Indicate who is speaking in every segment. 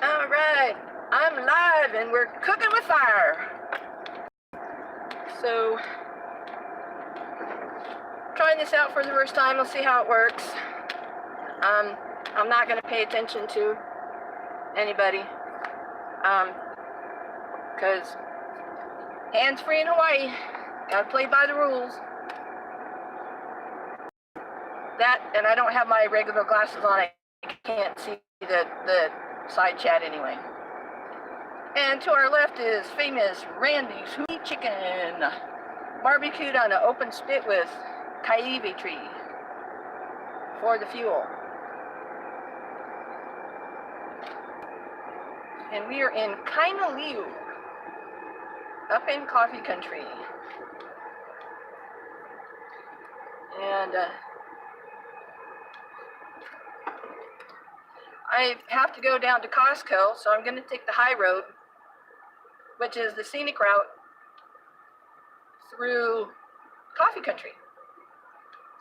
Speaker 1: All right, I'm live and we're cooking with fire. So, trying this out for the first time. We'll see how it works. I'm not going to pay attention to anybody, because hands-free in Hawaii. Gotta play by the rules. That, and I don't have my regular glasses on. I can't see the side chat anyway. And to our left is famous Randy's Hooey Chicken, barbecued on an open spit with caive tree for the fuel. And we are in Kainaliu, up in coffee country. And I have to go down to Costco, so I'm going to take the high road, which is the scenic route through coffee country.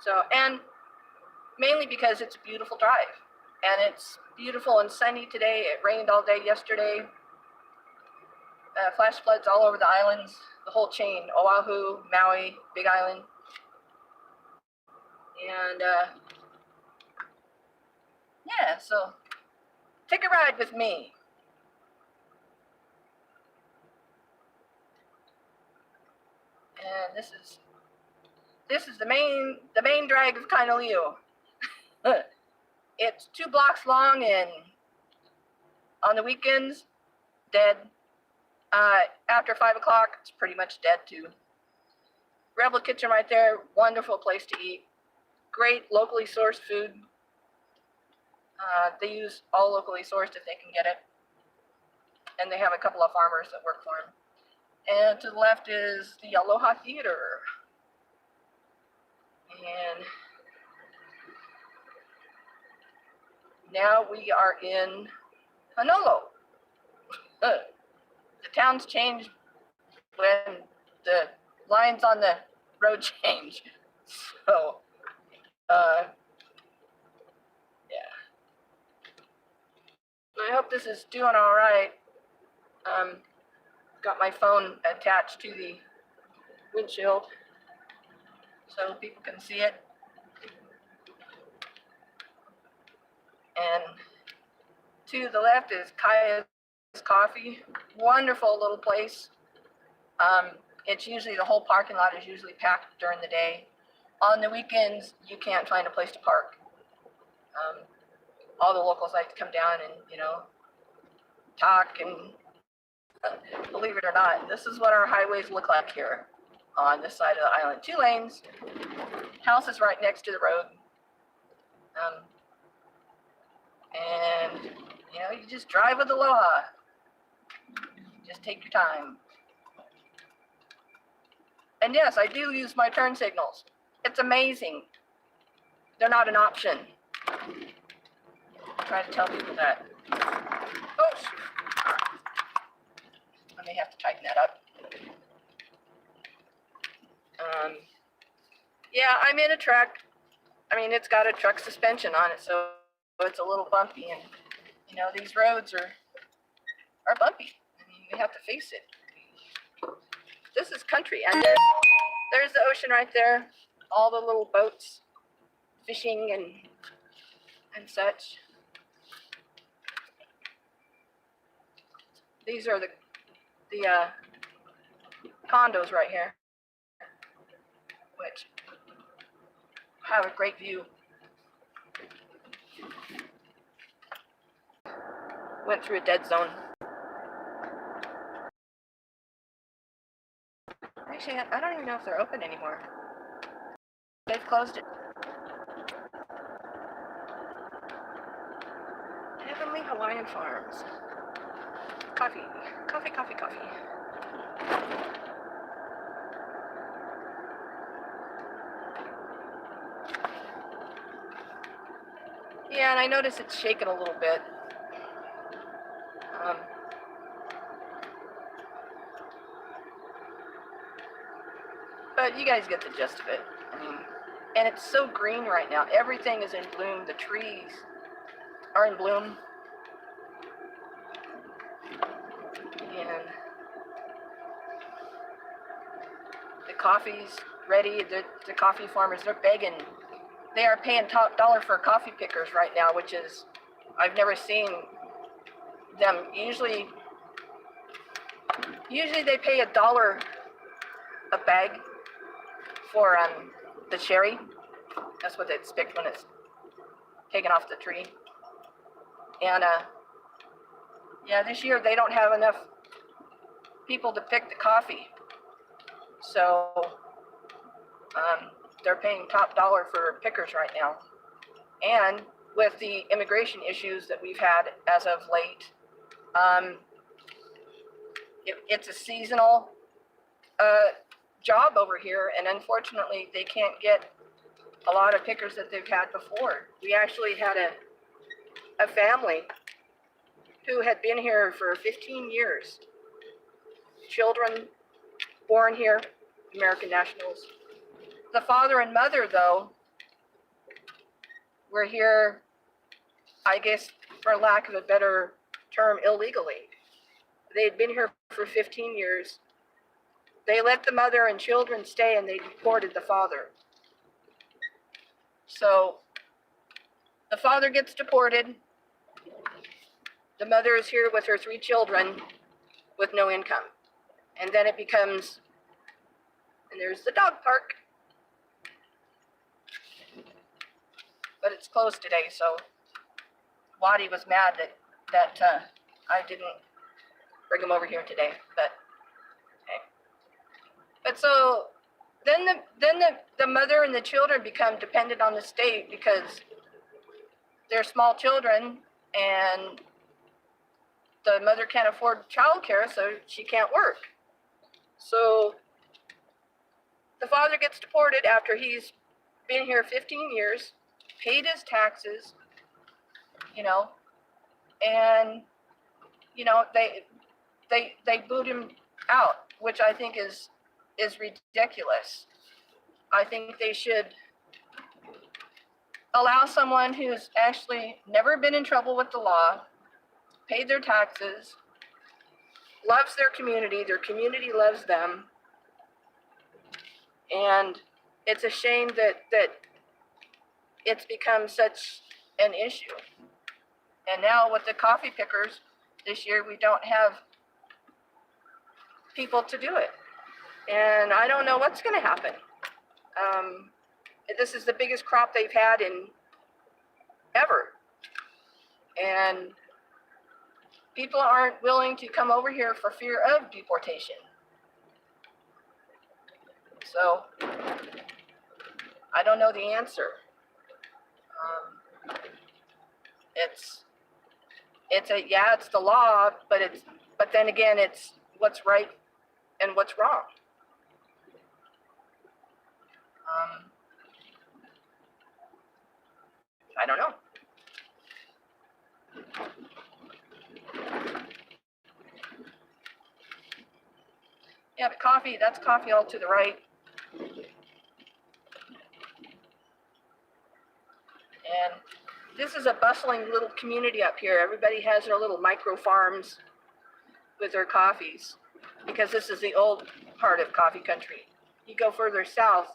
Speaker 1: So, and mainly because it's a beautiful drive, and it's beautiful and sunny today. It rained all day yesterday. Flash floods all over the islands, the whole chain, Oahu, Maui, Big Island. And yeah, so take a ride with me. And this is the main drag of Kainaliu. It's 2 blocks long, and on the weekends, dead. After 5 o'clock, it's pretty much dead too. Rebel Kitchen right there, wonderful place to eat. Great locally sourced food. They use all locally sourced if they can get it. And they have a couple of farmers that work for them. And to the left is the Aloha Theater. And now we are in Honolo. The towns change when the lines on the road change. So, yeah. I hope this is doing all right. Got my phone attached to the windshield so people can see it. And to the left is Kaya's Coffee. Wonderful little place. It's usually, the whole parking lot is usually packed during the day. On the weekends, you can't find a place to park. All the locals like to come down and, talk, and believe it or not, this is what our highways look like here on this side of the island. 2 lanes, house is right next to the road. And, you just drive with aloha. Just take your time. And yes, I do use my turn signals. It's amazing. They're not an option. I try to tell people that. Oh, shoot. I may have to tighten that up. Yeah, I'm in a truck. It's got a truck suspension on it, so it's a little bumpy, and these roads are bumpy. We have to face it. This is country, and there's the ocean right there. All the little boats fishing and such. These are the condos right here, which have a great view. Went through a dead zone. Actually, I don't even know if they're open anymore. They've closed it. Heavenly Hawaiian Farms. Coffee. Coffee, coffee, coffee. Yeah, and I notice it's shaking a little bit. But you guys get the gist of it. And it's so green right now. Everything is in bloom. The trees are in bloom. and the coffee's ready. The coffee farmers, they're begging. They are paying top dollar for coffee pickers right now, which is, I've never seen them. Usually they pay $1 a bag for the cherry. That's what it's picked when it's taken off the tree. And yeah, this year they don't have enough people to pick the coffee, so they're paying top dollar for pickers right now. And with the immigration issues that we've had as of late, it's a seasonal job over here, and unfortunately they can't get a lot of pickers that they've had before. We actually had a family who had been here for 15 years. Children born here, American nationals. The father and mother, though, were here, I guess, for lack of a better term, illegally. They'd been here for 15 years. They let the mother and children stay, and they deported the father. So the father gets deported. The mother is here with her 3 children with no income. And then it becomes, and there's the dog park. But it's closed today, so Waddy was mad that I didn't bring him over here today. But okay. But so then the mother and the children become dependent on the state because they're small children, and the mother can't afford childcare, so she can't work. So the father gets deported after he's been here 15 years, paid his taxes, and they boot him out, which I think is ridiculous. I think they should allow someone who's actually never been in trouble with the law, paid their taxes, loves their community loves them, and it's a shame that it's become such an issue. And now with the coffee pickers this year, we don't have people to do it. And I don't know what's going to happen. This is the biggest crop they've had in ever. And people aren't willing to come over here for fear of deportation. So I don't know the answer. It's the law, but then again, it's what's right and what's wrong. I don't know. Yeah, but coffee, that's coffee all to the right. And this is a bustling little community up here. Everybody has their little micro farms with their coffees, because this is the old part of coffee country. You go further south,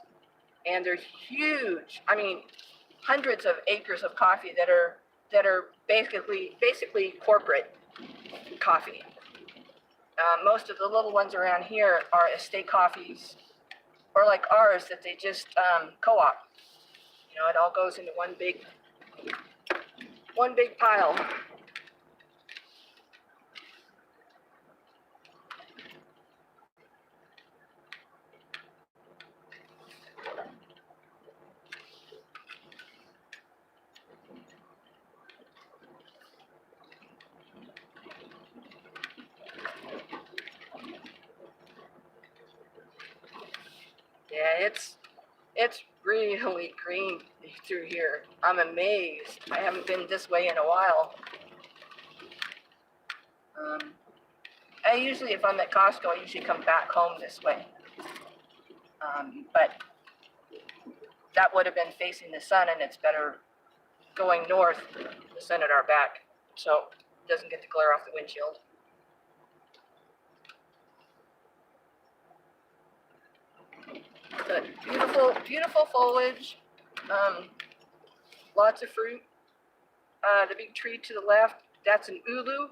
Speaker 1: and there's huge, hundreds of acres of coffee that are basically corporate coffee. Most of the little ones around here are estate coffees, or like ours that they just co-op. It all goes into one big pile. Yeah, it's really green through here. I'm amazed. I haven't been this way in a while. I usually, if I'm at Costco, I usually come back home this way. But that would have been facing the sun, and it's better going north, the sun at our back, so it doesn't get the glare off the windshield. But beautiful, beautiful foliage. Lots of fruit. The big tree to the left, that's an ulu,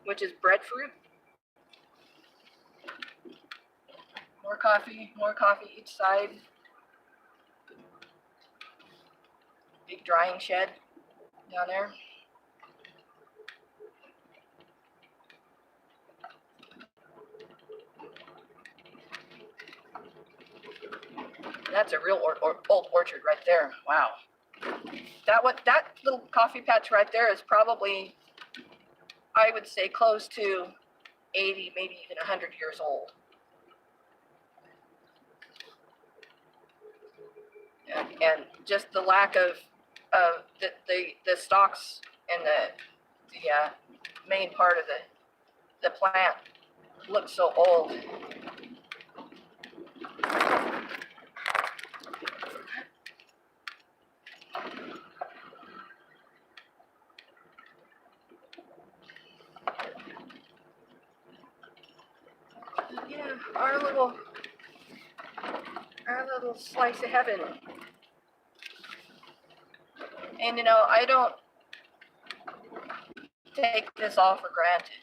Speaker 1: which is breadfruit. More coffee each side. Big drying shed down there. That's a real old orchard right there. Wow. That little coffee patch right there is probably, I would say, close to 80, maybe even 100 years old. And just the lack of the stalks and the main part of the plant looks so old. Yeah, our little slice of heaven. And you know, I don't take this all for granted.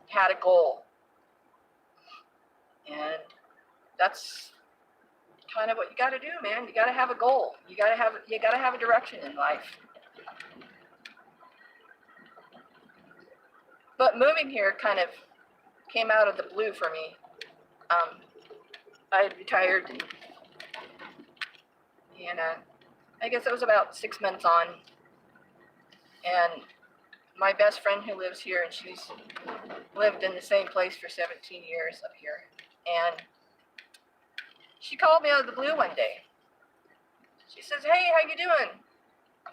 Speaker 1: Had a goal, and that's kind of what you got to do, man. You got to have a goal. You got to have a direction in life. But moving here kind of came out of the blue for me. I had retired, and I guess it was about 6 months on, and my best friend who lives here, and she's lived in the same place for 17 years up here, and she called me out of the blue one day. She says, "Hey, how you doing?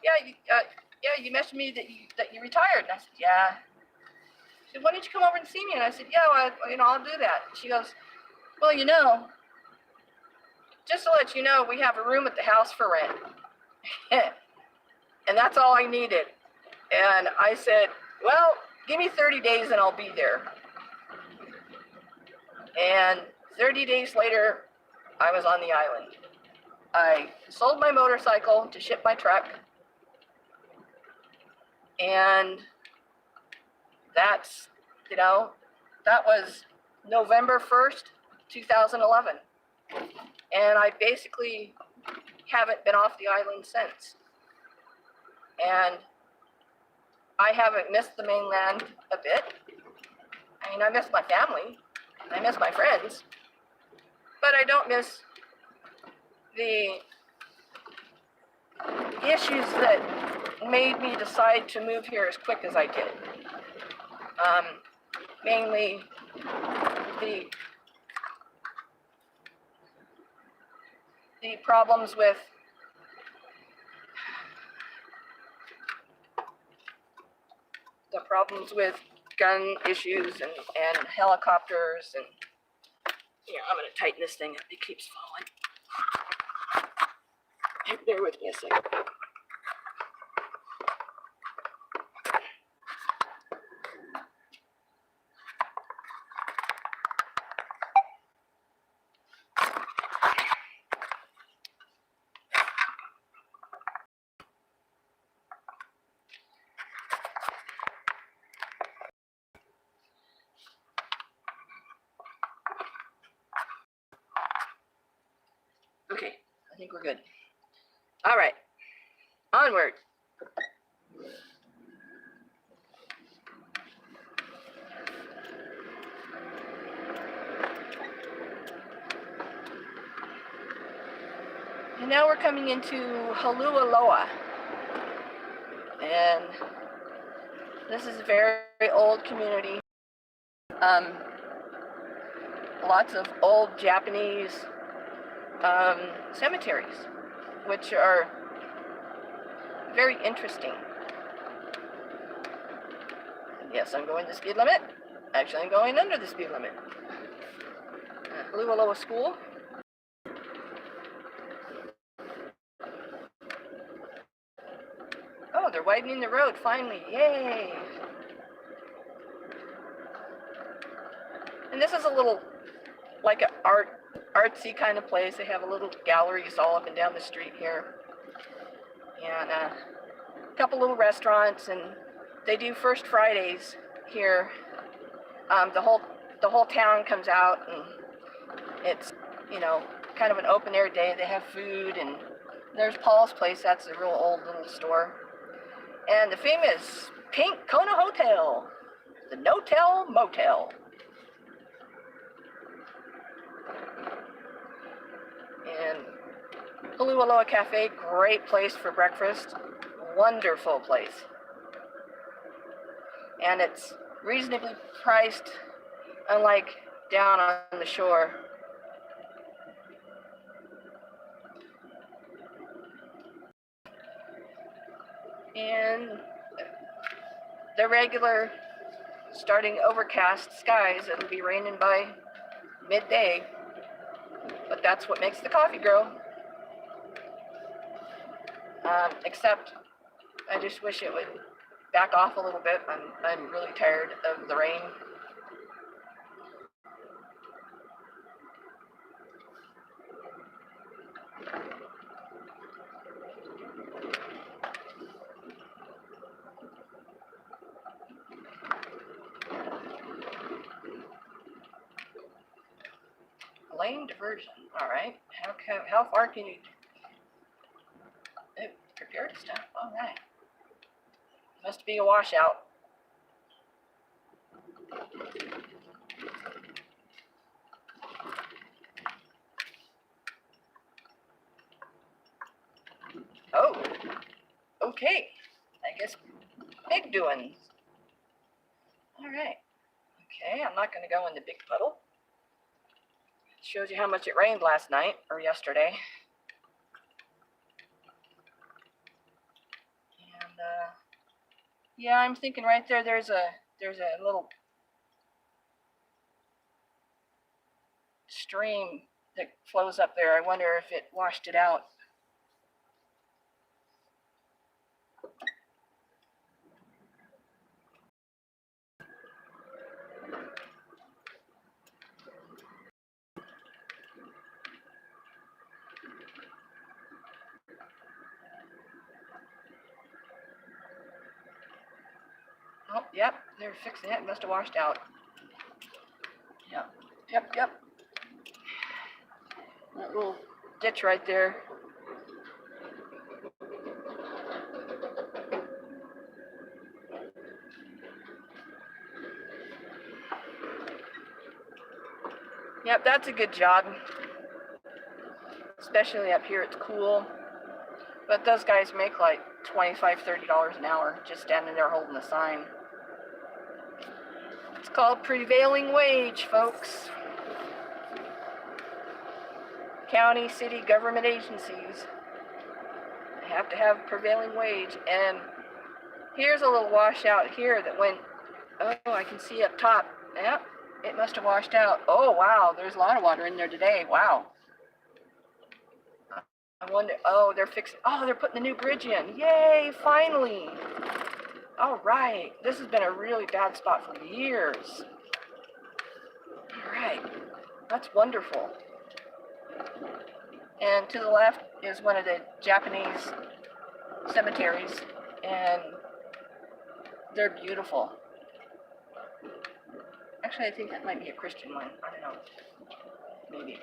Speaker 1: Yeah, you mentioned me that you retired." And I said, "Yeah." She said, "Why don't you come over and see me?" And I said, "Yeah, well, I'll do that." And she goes, "Well, just to let you know, we have a room at the house for rent." And that's all I needed. And I said, "Well, give me 30 days and I'll be there." And 30 days later, I was on the island. I sold my motorcycle to ship my truck. And that's, that was November 1st, 2011. And I basically haven't been off the island since. And I haven't missed the mainland a bit. I mean, I miss my family, I miss my friends, but I don't miss the issues that made me decide to move here as quick as I did. Mainly the problems with gun issues and helicopters, and I'm gonna tighten this thing up. It keeps falling. Bear with me a second. Okay, I think we're good. All right, onward. And now we're coming into Holualoa. And this is a very, very old community. Lots of old Japanese cemeteries, which are very interesting. Yes, I'm going the speed limit. Actually, I'm going under the speed limit. Holualoa School. Oh, they're widening the road, finally. Yay! And this is a little like an artsy kind of place. They have a little galleries all up and down the street here, and a couple little restaurants, and they do First Fridays here. The whole town comes out, and it's, you know, kind of an open air day. They have food, and there's Paul's Place. That's a real old little store, and the famous Pink Kona Hotel, the No-Tell Motel. And Holualoa Cafe, great place for breakfast. Wonderful place. And it's reasonably priced, unlike down on the shore. And the regular starting overcast skies, it'll be raining by midday. But that's what makes the coffee grow. Except I just wish it would back off a little bit. I'm really tired of the rain. Lane diversion. All right. How far can you prepare to stop? All right. Must be a washout. Oh. Okay. I guess big doings. All right. Okay. I'm not going to go in the big puddle. Shows you how much it rained last night or yesterday. And yeah, I'm thinking right there. There's a little stream that flows up there. I wonder if it washed it out. Oh, yep, they're fixing it. It must have washed out. Yep. That little ditch right there. Yep, that's a good job. Especially up here, it's cool. But those guys make like $25, $30 an hour just standing there holding a sign. It's called prevailing wage, folks. County, city, government agencies have to have prevailing wage. And here's a little washout here that went, oh, I can see up top. Yep, it must have washed out. Oh, wow, there's a lot of water in there today. Wow. I wonder, oh, they're putting the new bridge in. Yay, finally. All right, this has been a really bad spot for years. All right, that's wonderful. And to the left is one of the Japanese cemeteries, and they're beautiful. Actually, I think that might be a Christian one. I don't know. Maybe.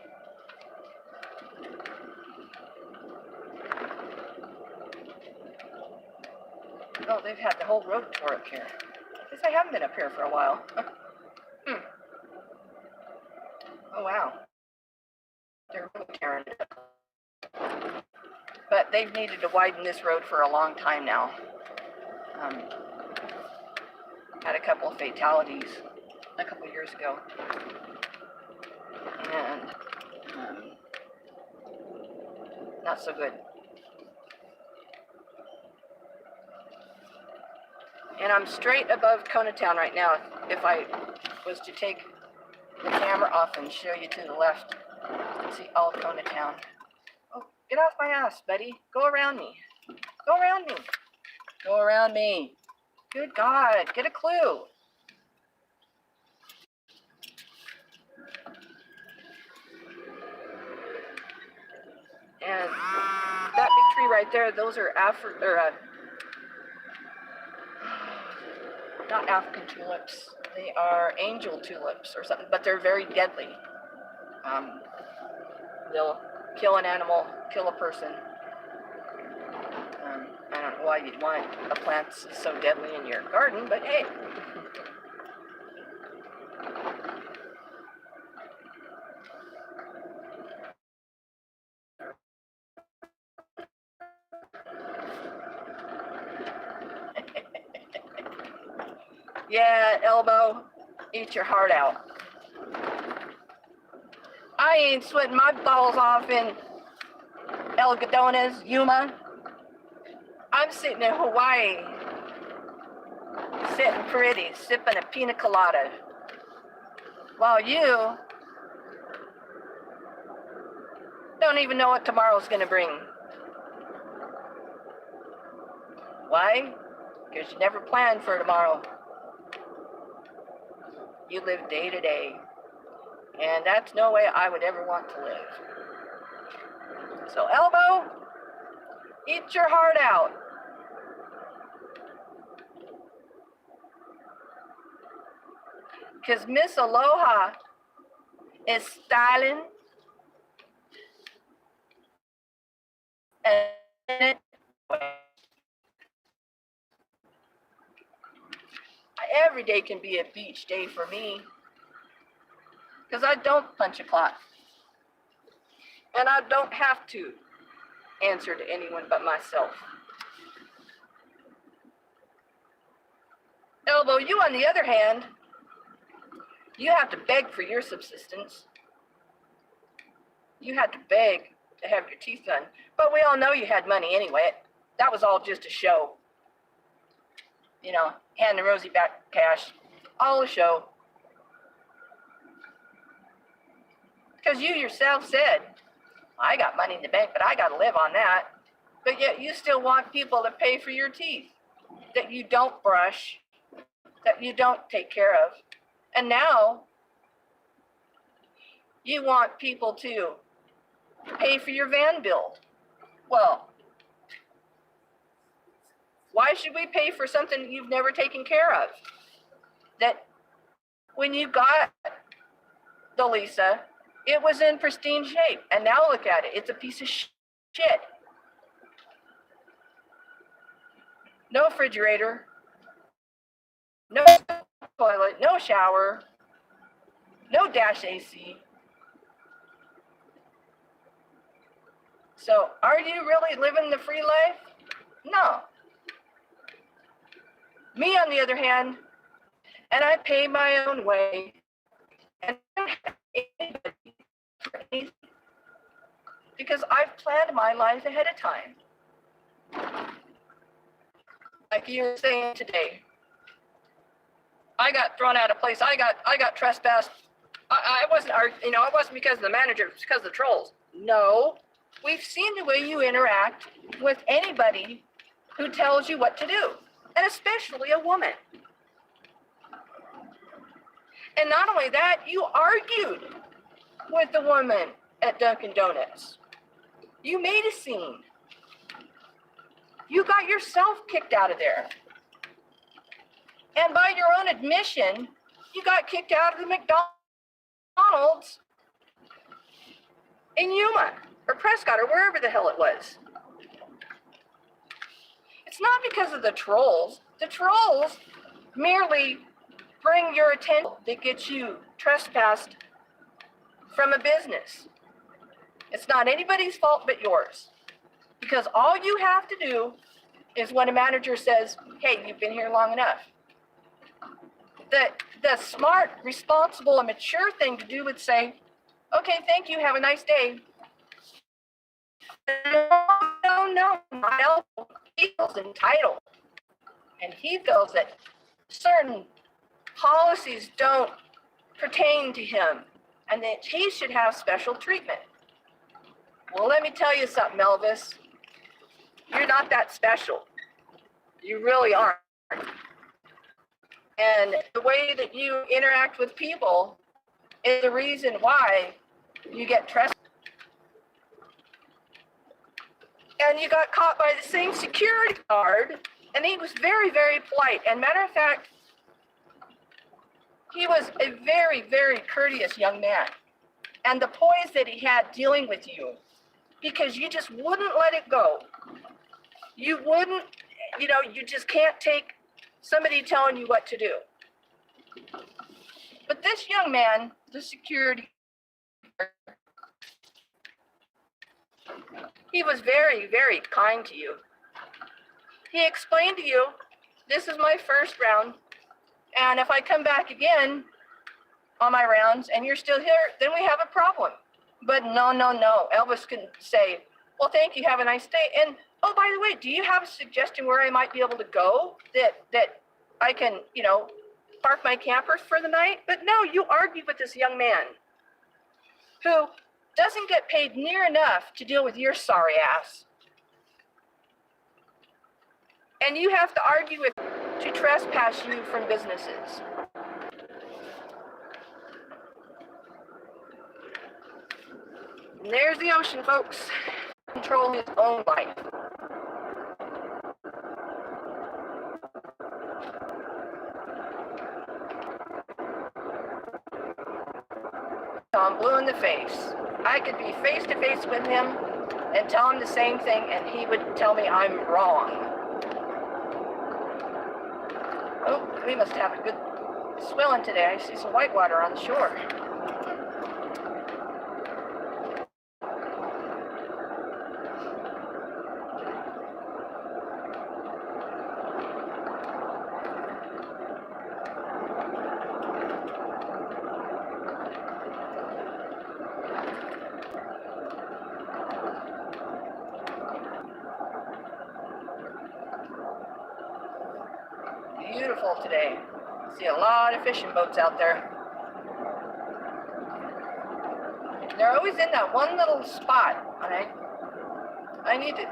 Speaker 1: Oh, they've had the whole road tour up here. I guess I haven't been up here for a while. Oh, wow. They're really tearing it up. But they've needed to widen this road for a long time now. Had a couple of fatalities a couple of years ago. And not so good. And I'm straight above Conatown right now. If I was to take the camera off and show you to the left, you can see all of Conatown. Oh, get off my ass, buddy. Go around me. Go around me. Go around me. Good God, get a clue. And that big tree right there, those are not African tulips. They are angel tulips or something, but they're very deadly. They'll kill an animal, kill a person. I don't know why you'd want a plant so deadly in your garden, but hey. Yeah, Elbow, eat your heart out. I ain't sweating my balls off in Algodones, Yuma. I'm sitting in Hawaii, sitting pretty, sipping a pina colada. While you don't even know what tomorrow's gonna bring. Why? Because you never planned for tomorrow. You live day to day. And that's no way I would ever want to live. So Elbow, eat your heart out. Because Miss Aloha is styling and every day can be a beach day for me. Because I don't punch a clock. And I don't have to answer to anyone but myself. Elbow, you on the other hand, you have to beg for your subsistence. You had to beg to have your teeth done. But we all know you had money anyway. That was all just a show. You know, handing Rosie back cash. All a show. Because you yourself said, I got money in the bank, but I got to live on that. But yet you still want people to pay for your teeth that you don't brush, that you don't take care of. And now you want people to pay for your van bill. Well, why should we pay for something you've never taken care of? That when you got the Lisa, it was in pristine shape. And now look at it. It's a piece of shit. No refrigerator. No toilet. No shower. No dash AC. So are you really living the free life? No. Me, on the other hand, and I pay my own way, and I don't have anybody for anything, because I've planned my life ahead of time. Like you were saying today, I got thrown out of place. I got trespassed. I wasn't, it wasn't because of the manager. It was because of the trolls. No, we've seen the way you interact with anybody who tells you what to do, and especially a woman. And not only that, you argued with the woman at Dunkin' Donuts. You made a scene. You got yourself kicked out of there. And by your own admission, you got kicked out of the McDonald's in Yuma or Prescott or wherever the hell it was. It's not because of the trolls. The trolls merely bring your attention that gets you trespassed from a business. It's not anybody's fault but yours. Because all you have to do is when a manager says, hey, you've been here long enough. The smart, responsible, and mature thing to do would say, okay, thank you, have a nice day. No, my elbow feels entitled. And he feels that certain policies don't pertain to him and that he should have special treatment. Well, let me tell you something, Elvis. You're not that special. You really aren't. And the way that you interact with people is the reason why you get trespassed. and you got caught by the same security guard, and he was very, very polite. And matter of fact, he was a very, very courteous young man. And the poise that he had dealing with you, because you just wouldn't let it go. You wouldn't, you just can't take somebody telling you what to do. But this young man, the security guard, he was very, very kind to you. He explained to you, this is my first round, and if I come back again on my rounds and you're still here, then we have a problem. But no. Elvis can say, well, thank you, have a nice day. And, oh, by the way, do you have a suggestion where I might be able to go that I can, park my campers for the night? But no, you argue with this young man who doesn't get paid near enough to deal with your sorry ass. And you have to argue with to trespass you from businesses. And there's the ocean, folks. Control his own life. I'm blue in the face. I could be face to face with him and tell him the same thing, and he would tell me I'm wrong. Oh, we must have a good swelling today. I see some whitewater on the shore. Beautiful today. See a lot of fishing boats out there. They're always in that one little spot. I need to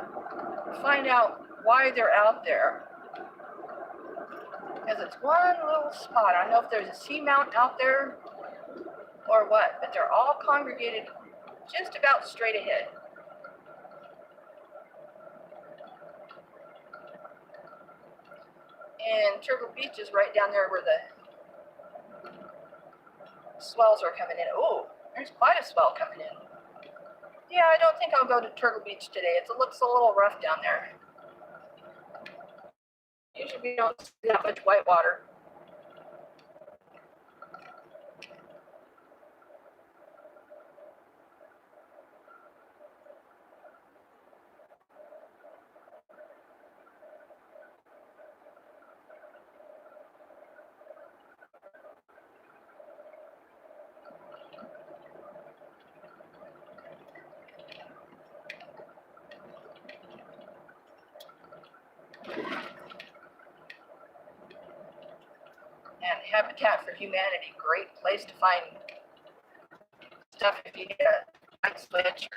Speaker 1: find out why they're out there. Because it's one little spot. I don't know if there's a seamount out there or what, but they're all congregated just about straight ahead. And Turtle Beach is right down there where the swells are coming in. Oh, there's quite a swell coming in. Yeah, I don't think I'll go to Turtle Beach today. It looks a little rough down there. Usually we don't see that much whitewater. And Habitat for Humanity, great place to find stuff if you need a nice switch.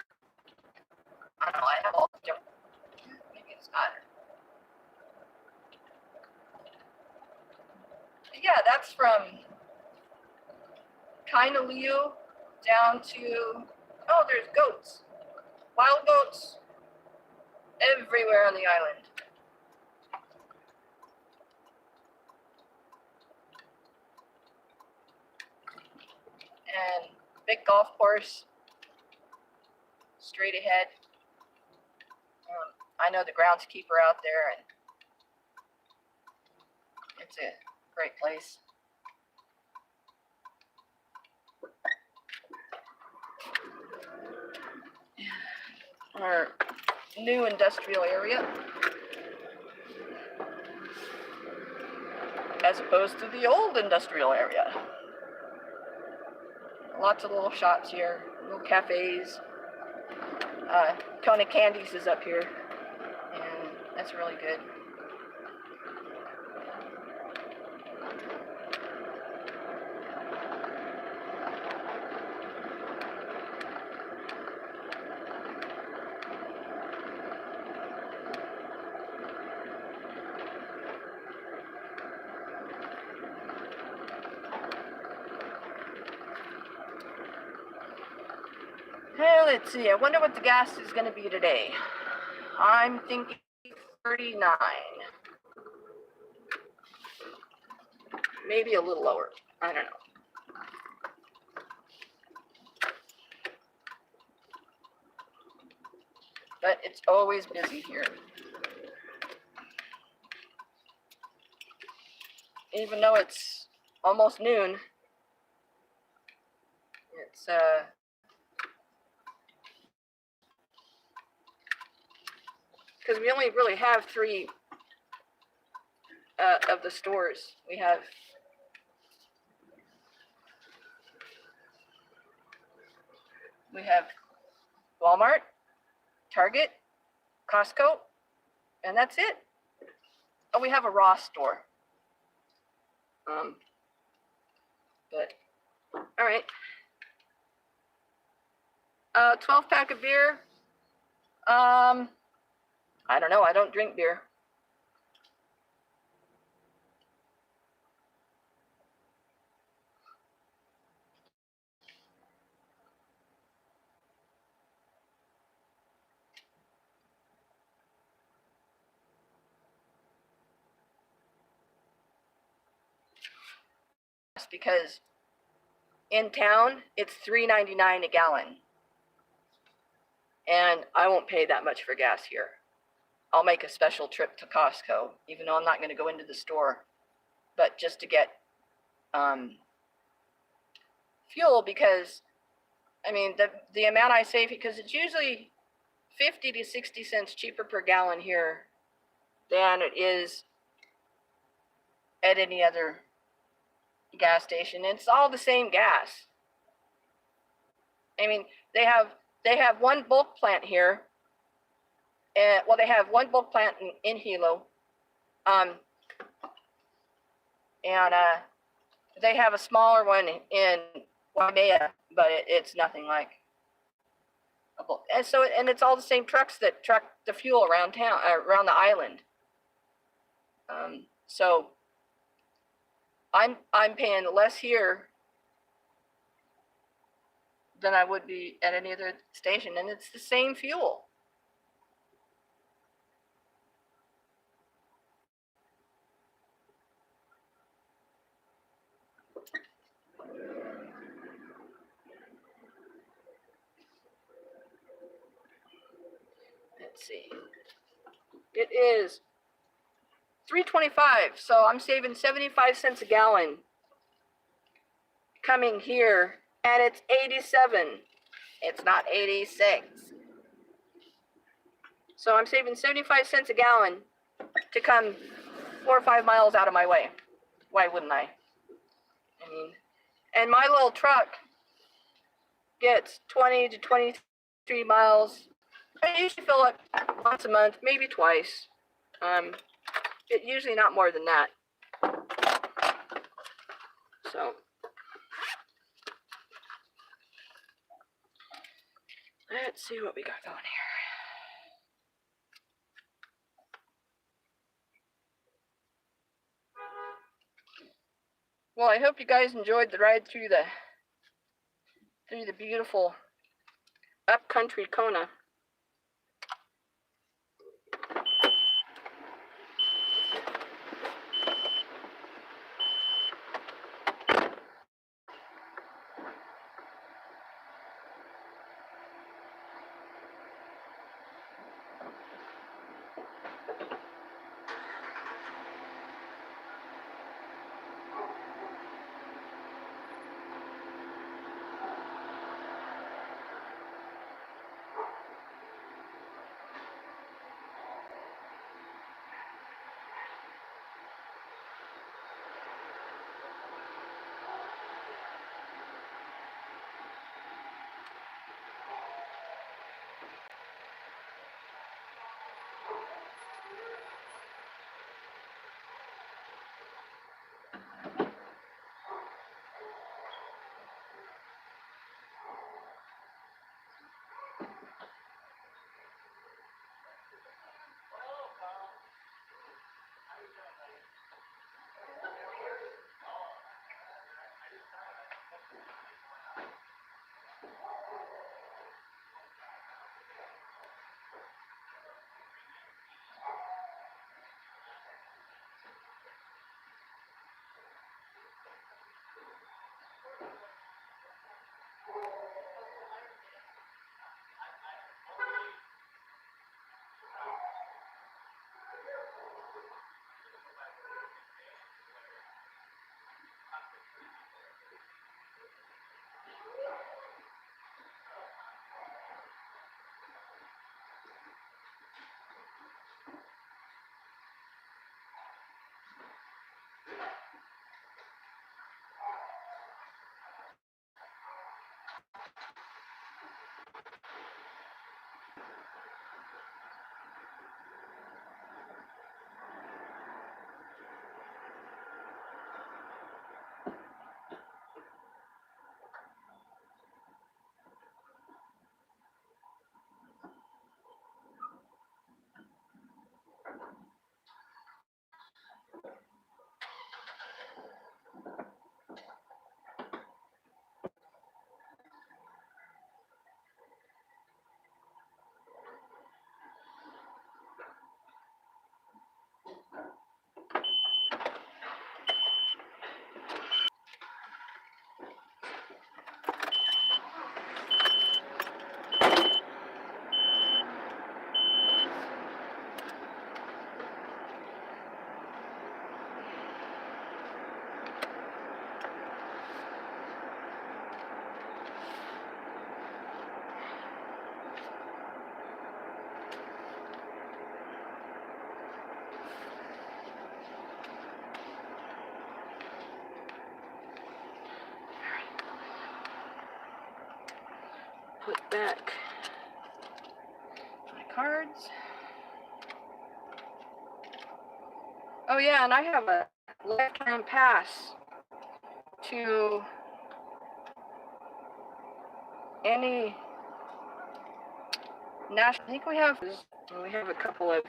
Speaker 1: I don't know, I have all the different, maybe it's not. But yeah, that's from Kainaleu down to, oh, there's goats. Wild goats everywhere on the island. And big golf course straight ahead. I know the groundskeeper out there, and it's a great place. Our new industrial area, as opposed to the old industrial area. Lots of little shops here, little cafes. Kona Candies is up here, and that's really good. Let's see, I wonder what the gas is going to be today. I'm thinking 39. Maybe a little lower. I don't know. But it's always busy here. Even though it's almost noon, it's because we only really have 3 of the stores. We have Walmart, Target, Costco, and that's it. Oh, we have a Ross store. But all right. 12-pack of beer. I don't know. I don't drink beer. Because in town it's $3.99 a gallon, and I won't pay that much for gas here. I'll make a special trip to Costco, even though I'm not going to go into the store, but just to get fuel, because I mean the amount I save, because it's usually 50 to 60 cents cheaper per gallon here than it is at any other gas station. It's all the same gas. I mean, they have one bulk plant here. Well, they have one bulk plant in Hilo, and they have a smaller one in Waimea, but it's nothing like a bulk. And it's all the same trucks that truck the fuel around town, around the island. So I'm paying less here than I would be at any other station, and it's the same fuel. Let's see. It is $3.25, so I'm saving 75 cents a gallon coming here, and it's 87. It's not 86. So I'm saving 75 cents a gallon to come 4 or 5 miles out of my way. Why wouldn't I? I mean, and my little truck gets 20 to 23 miles. I usually fill it once a month, maybe twice. Usually not more than that. So let's see what we got going here. Well, I hope you guys enjoyed the ride through the beautiful upcountry Kona. put back my cards. Oh yeah, and I have a lifetime pass to any national. I think we have a couple of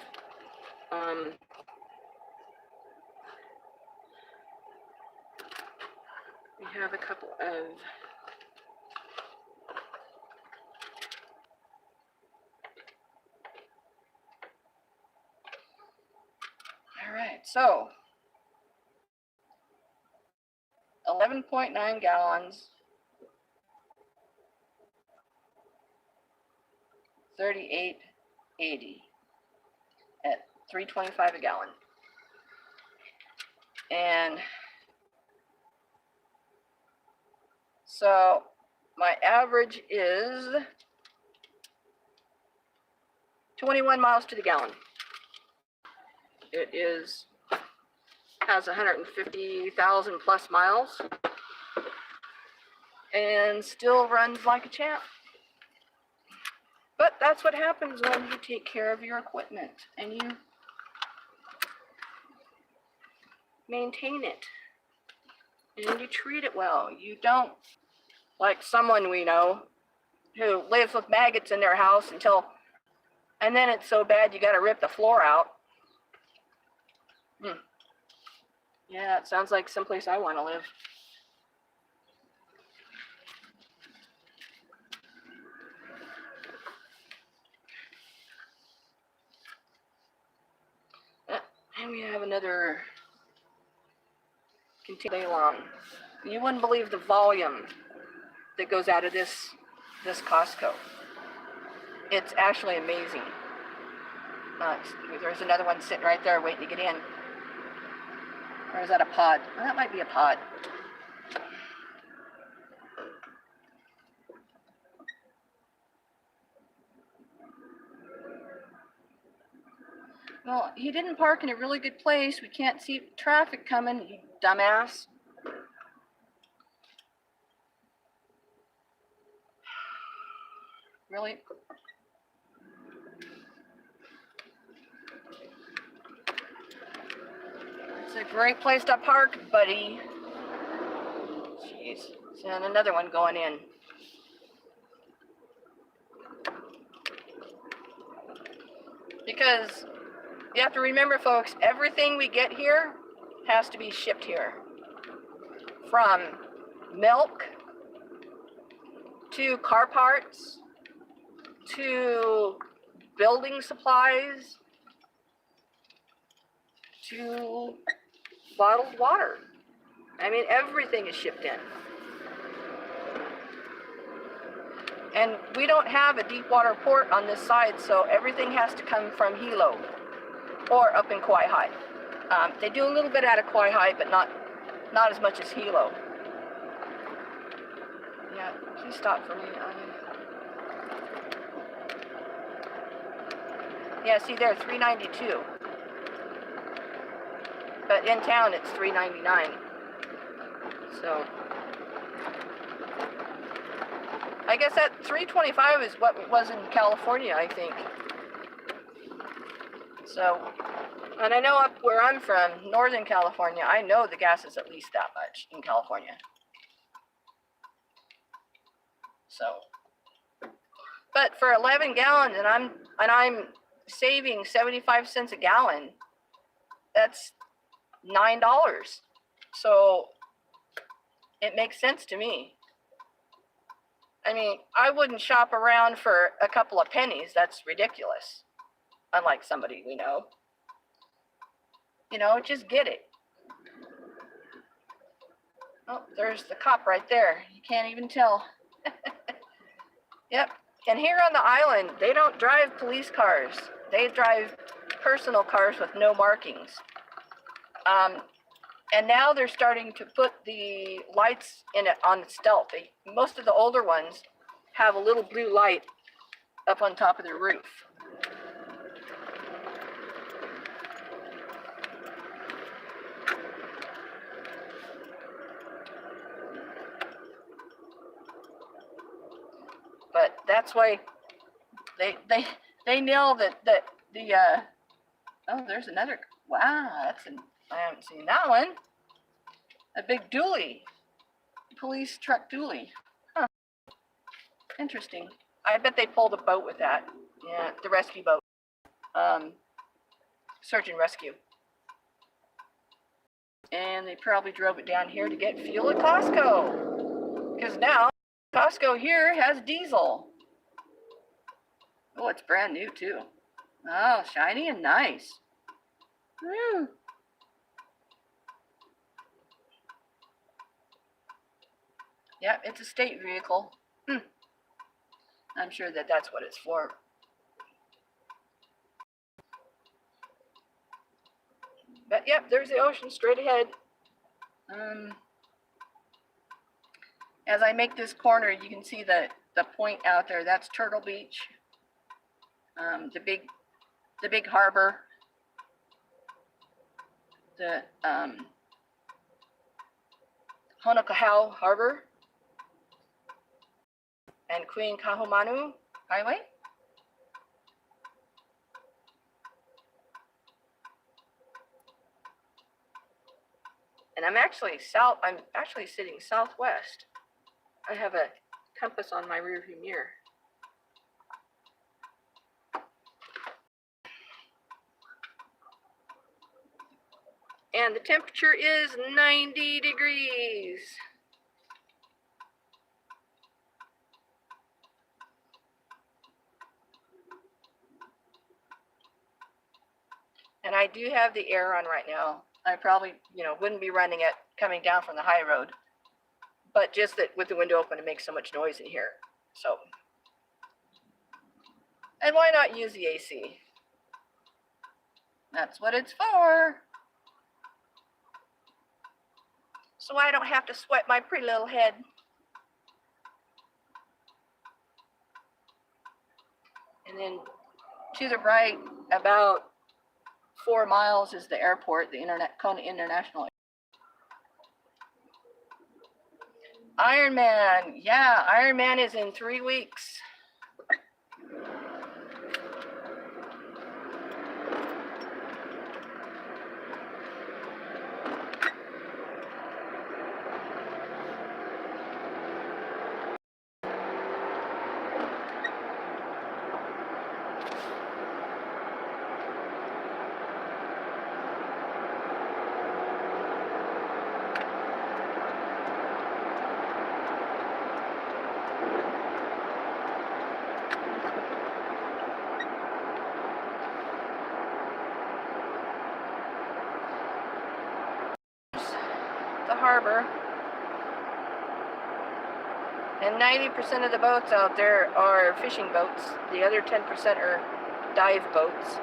Speaker 1: all right, so 11.9 gallons, 38.80 at $3.25 a gallon. And so my average is 21 miles to the gallon. It has 150,000 plus miles and still runs like a champ. But that's what happens when you take care of your equipment and you maintain it and you treat it well. You don't, like someone we know who lives with maggots in their house and then it's so bad you got to rip the floor out. Yeah, it sounds like someplace I want to live. And we have another container long. You wouldn't believe the volume that goes out of this Costco. It's actually amazing. There's another one sitting right there waiting to get in. Or is that a pod? Well, that might be a pod. Well, he didn't park in a really good place. We can't see traffic coming, you dumbass. Really? It's a great place to park, buddy. Jeez. And another one going in. Because you have to remember, folks, everything we get here has to be shipped here. From milk to car parts to building supplies to bottled water. I mean, everything is shipped in. And we don't have a deep water port on this side, so everything has to come from Hilo or up in Kauai High. They do a little bit out of Kauai High, but not as much as Hilo. Yeah, please stop for me. Yeah, see there, $3.92. But in town, it's $3.99. So I guess that $3.25 is what it was in California, I think. So, and I know up where I'm from, Northern California, I know the gas is at least that much in California. So, but for 11 gallons, and I'm saving 75 cents a gallon, that's $9. So it makes sense to me. I mean, I wouldn't shop around for a couple of pennies. That's ridiculous. Unlike somebody we know. You know, just get it. Oh, there's the cop right there. You can't even tell. Yep. And here on the island, they don't drive police cars. They drive personal cars with no markings. And now they're starting to put the lights in it on stealth. Most of the older ones have a little blue light up on top of their roof. But that's why they nailed it. That the oh, there's another. Wow, I haven't seen that one. A big dually, police truck dually. Huh. Interesting. I bet they pulled a boat with that. Yeah, the rescue boat. Search and rescue. And they probably drove it down here to get fuel at Costco. Because now Costco here has diesel. Oh, it's brand new too. Oh, shiny and nice. Woo. Yep, it's a state vehicle. I'm sure that that's what it's for. But yep, there's the ocean straight ahead. As I make this corner, you can see the point out there. That's Turtle Beach. The big harbor. The Honokahau Harbor and Queen Kahumanu Highway. And I'm actually sitting southwest. I have a compass on my rearview mirror. And the temperature is 90 degrees. And I do have the air on right now. I probably, wouldn't be running it coming down from the high road. But just that with the window open, it makes so much noise in here. So, and why not use the AC? That's what it's for. So I don't have to sweat my pretty little head. And then to the right, about 4 miles is the airport, the Kona International. Ironman, yeah, Ironman is in 3 weeks. The harbor, and 90% of the boats out there are fishing boats. The other 10% are dive boats,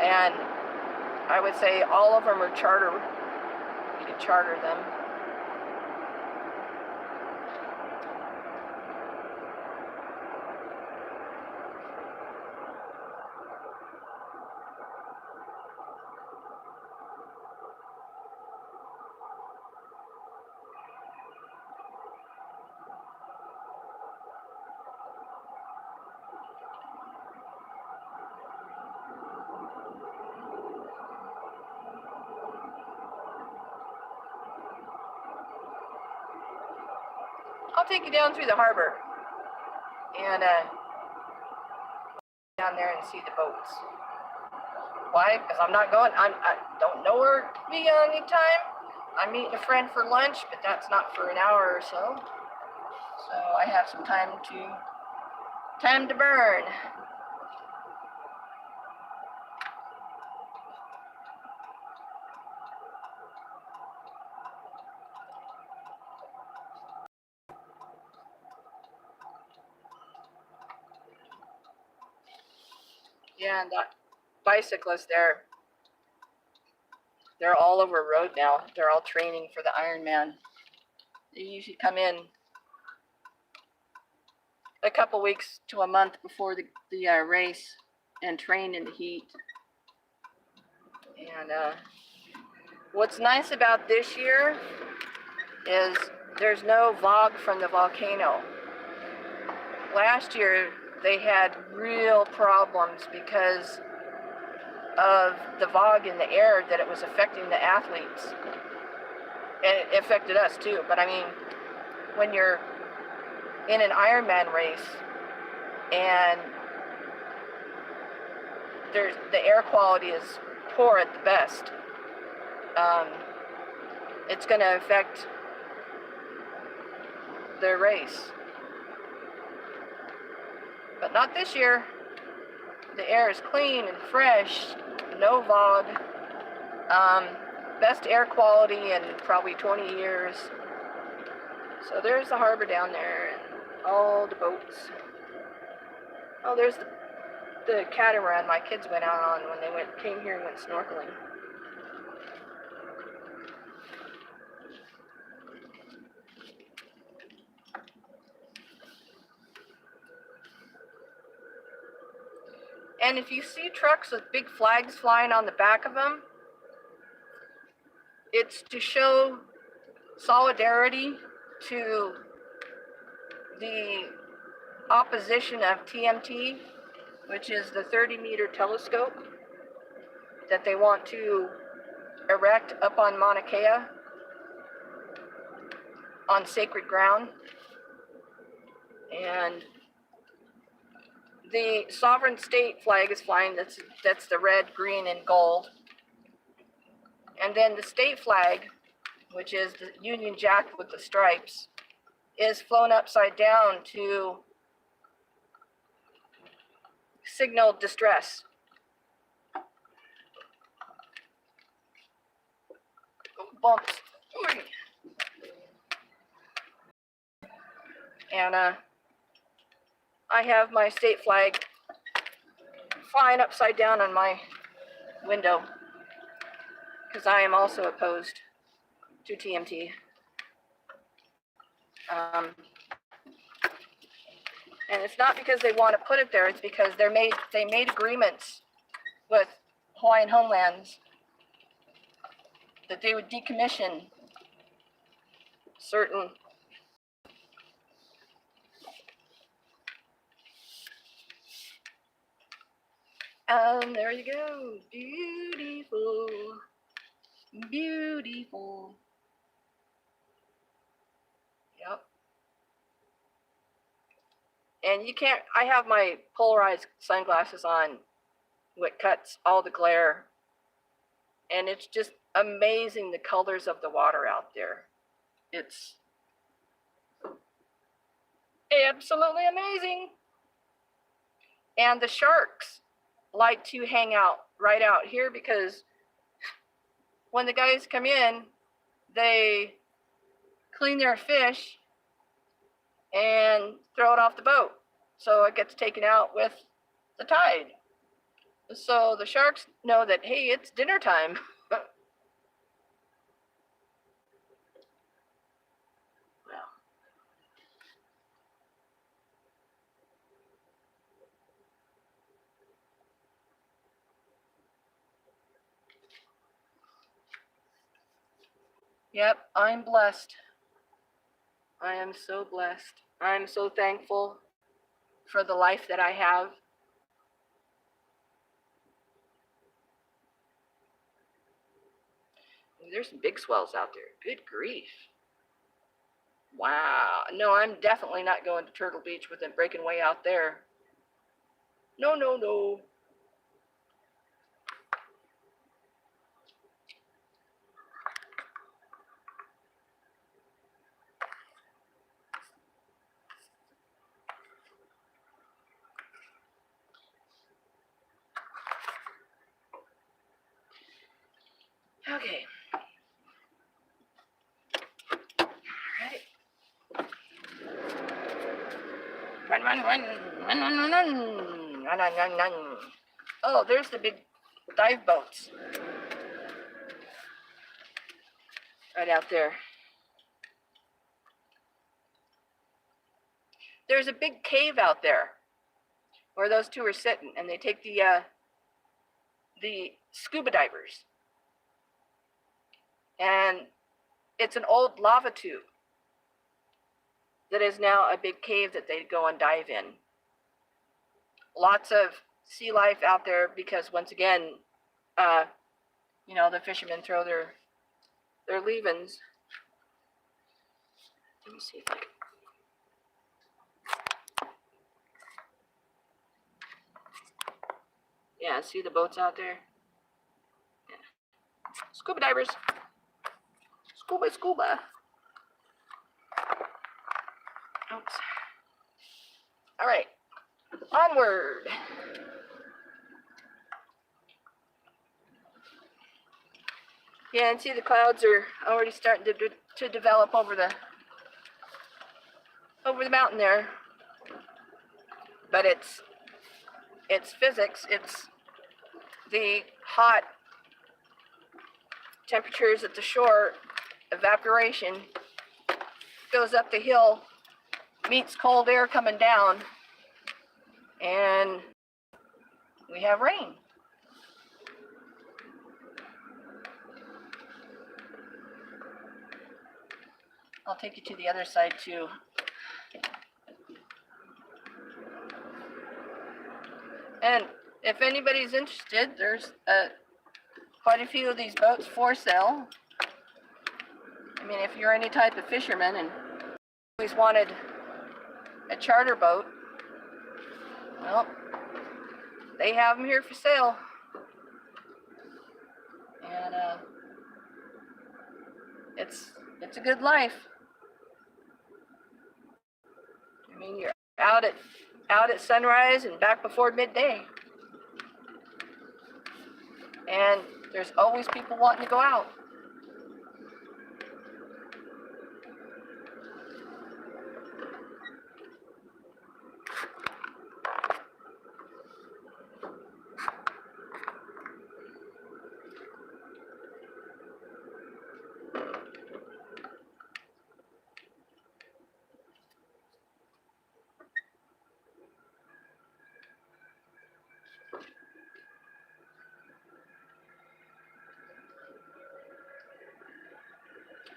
Speaker 1: and I would say all of them are charter. You can charter them. I'll take you down through the harbor and down there and see the boats. Why? Because I'm not going. I don't know where to be any time. I'm meeting a friend for lunch, but that's not for an hour or so. So I have some time to burn. Yeah, and that bicyclists they're all over road now. They're all training for the Ironman. They usually come in a couple weeks to a month before the race and train in the heat. And what's nice about this year is there's no fog from the volcano. last year they had real problems because of the fog in the air, that it was affecting the athletes. And it affected us too. But I mean, when you're in an Ironman race and the air quality is poor at the best, it's going to affect the race. But not this year. The air is clean and fresh, no fog, best air quality in probably 20 years. So there's the harbor down there and all the boats. Oh, there's the catamaran my kids went out on when they came here and went snorkeling. And if you see trucks with big flags flying on the back of them, it's to show solidarity to the opposition of TMT, which is the 30-meter telescope that they want to erect up on Mauna Kea on sacred ground. And the sovereign state flag is flying. That's the red, green, and gold. And then the state flag, which is the Union Jack with the stripes, is flown upside down to signal distress. Bumps. And I have my state flag flying upside down on my window because I am also opposed to TMT. And it's not because they want to put it there, it's because they made agreements with Hawaiian Homelands that they would decommission certain there you go. Beautiful. Beautiful. Yep. And you can't, I have my polarized sunglasses on, what cuts all the glare. And it's just amazing the colors of the water out there. It's absolutely amazing. And the sharks like to hang out right out here because when the guys come in, they clean their fish and throw it off the boat. So it gets taken out with the tide. So the sharks know that, hey, it's dinner time. Yep, I'm blessed. I am so blessed. I'm so thankful for the life that I have. There's some big swells out there. Good grief. Wow. No, I'm definitely not going to Turtle Beach with them breaking way out there. No, no, no. Okay. All right. Run, run, run, run, run, run, run, run, run, run, run. Oh, there's the big dive boats. Right out there. There's a big cave out there where those two are sitting, and they take the scuba divers. And it's an old lava tube. that is now a big cave that they go and dive in. Lots of sea life out there because once again, you know, the fishermen throw their leavings. Let me see if I can. Yeah, see the boats out there? Yeah. Scuba divers. Scuba, scuba. Oops. All right, onward. Yeah, and see the clouds are already starting to develop over the mountain there. But it's physics. It's the hot temperatures at the shore, evaporation goes up the hill, meets cold air coming down, and we have rain. I'll take you to the other side too. And if anybody's interested, there's quite a few of these boats for sale. I mean, if you're any type of fisherman and always wanted a charter boat, well, they have them here for sale. And it's a good life. I mean, you're out at sunrise and back before midday. And there's always people wanting to go out.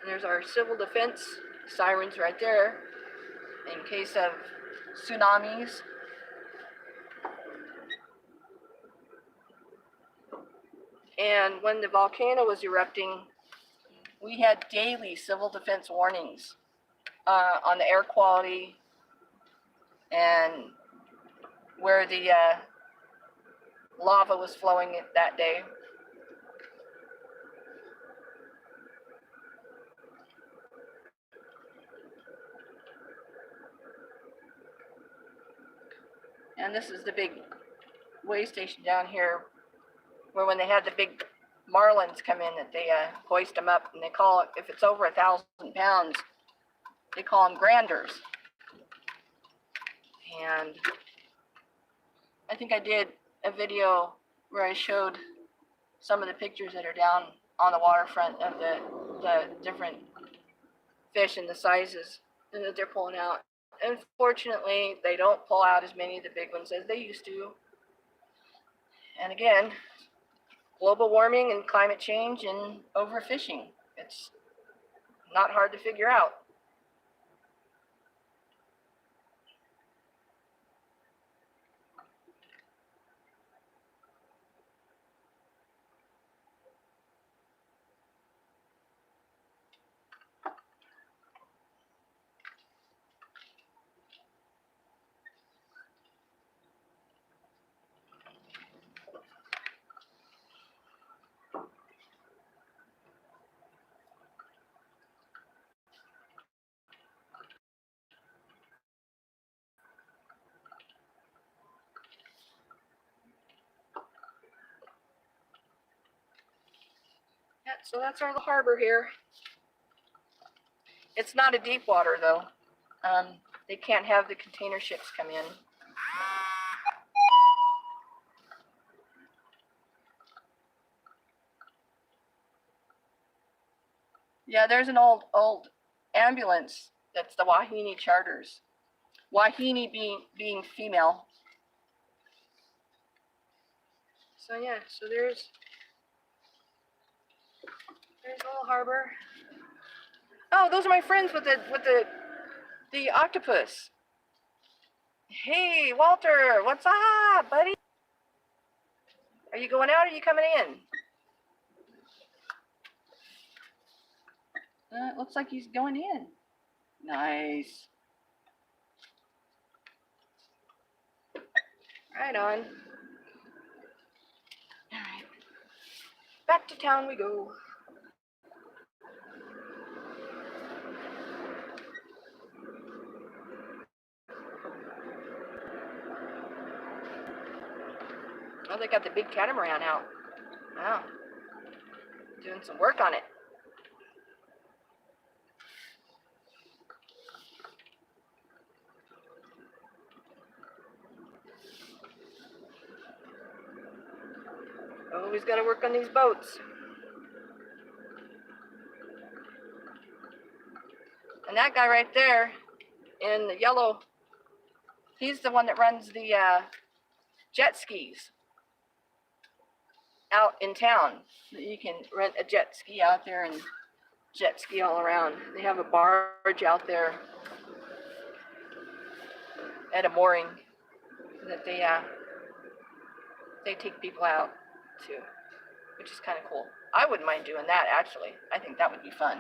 Speaker 1: And there's our civil defense sirens right there in case of tsunamis. And when the volcano was erupting, we had daily civil defense warnings on the air quality and where the lava was flowing that day. And this is the big way station down here where when they had the big marlins come in that they hoist them up, and they call it, if it's over 1,000 pounds, they call them granders. And I think I did a video where I showed some of the pictures that are down on the waterfront of the different fish and the sizes that they're pulling out. Unfortunately, they don't pull out as many of the big ones as they used to. And again, global warming and climate change and overfishing. It's not hard to figure out. Yeah, so that's our little harbor here. It's not a deep water though. They can't have the container ships come in. Yeah, there's an old ambulance that's the Wahine Charters. Wahine being female. So yeah, so there's a little harbor. Oh, those are my friends with the the octopus. Hey, Walter, what's up, buddy? Are you going out or are you coming in? It looks like he's going in. Nice. Right on. All right. Back to town we go. Oh, they got the big catamaran out. Wow. Doing some work on it. Always got to work on these boats. And that guy right there in the yellow, he's the one that runs the jet skis out in town. You can rent a jet ski out there and jet ski all around. They have a barge out there at a mooring that they take people out to, which is kind of cool. I wouldn't mind doing that, actually. I think that would be fun.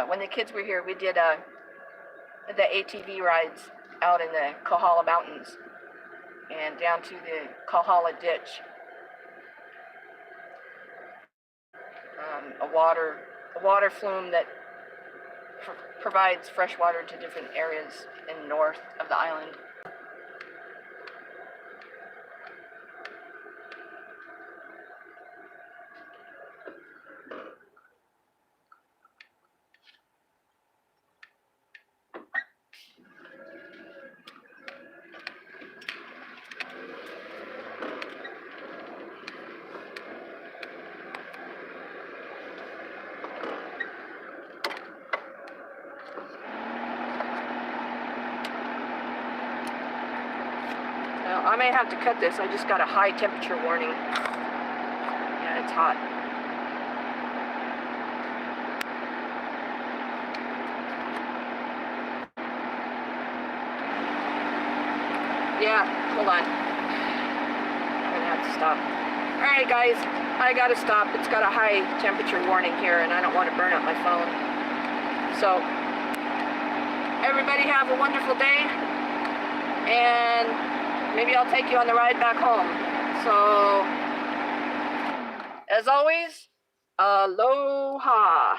Speaker 1: When the kids were here, we did the ATV rides out in the Kohala Mountains and down to the Kohala Ditch. A water flume that provides fresh water to different areas in the north of the island. I may have to cut this. I just got a high temperature warning. Yeah, it's hot. Yeah, hold on. I'm gonna have to stop. Alright guys, I gotta stop. It's got a high temperature warning here and I don't want to burn up my phone. So, everybody have a wonderful day. And maybe I'll take you on the ride back home. So, as always, aloha.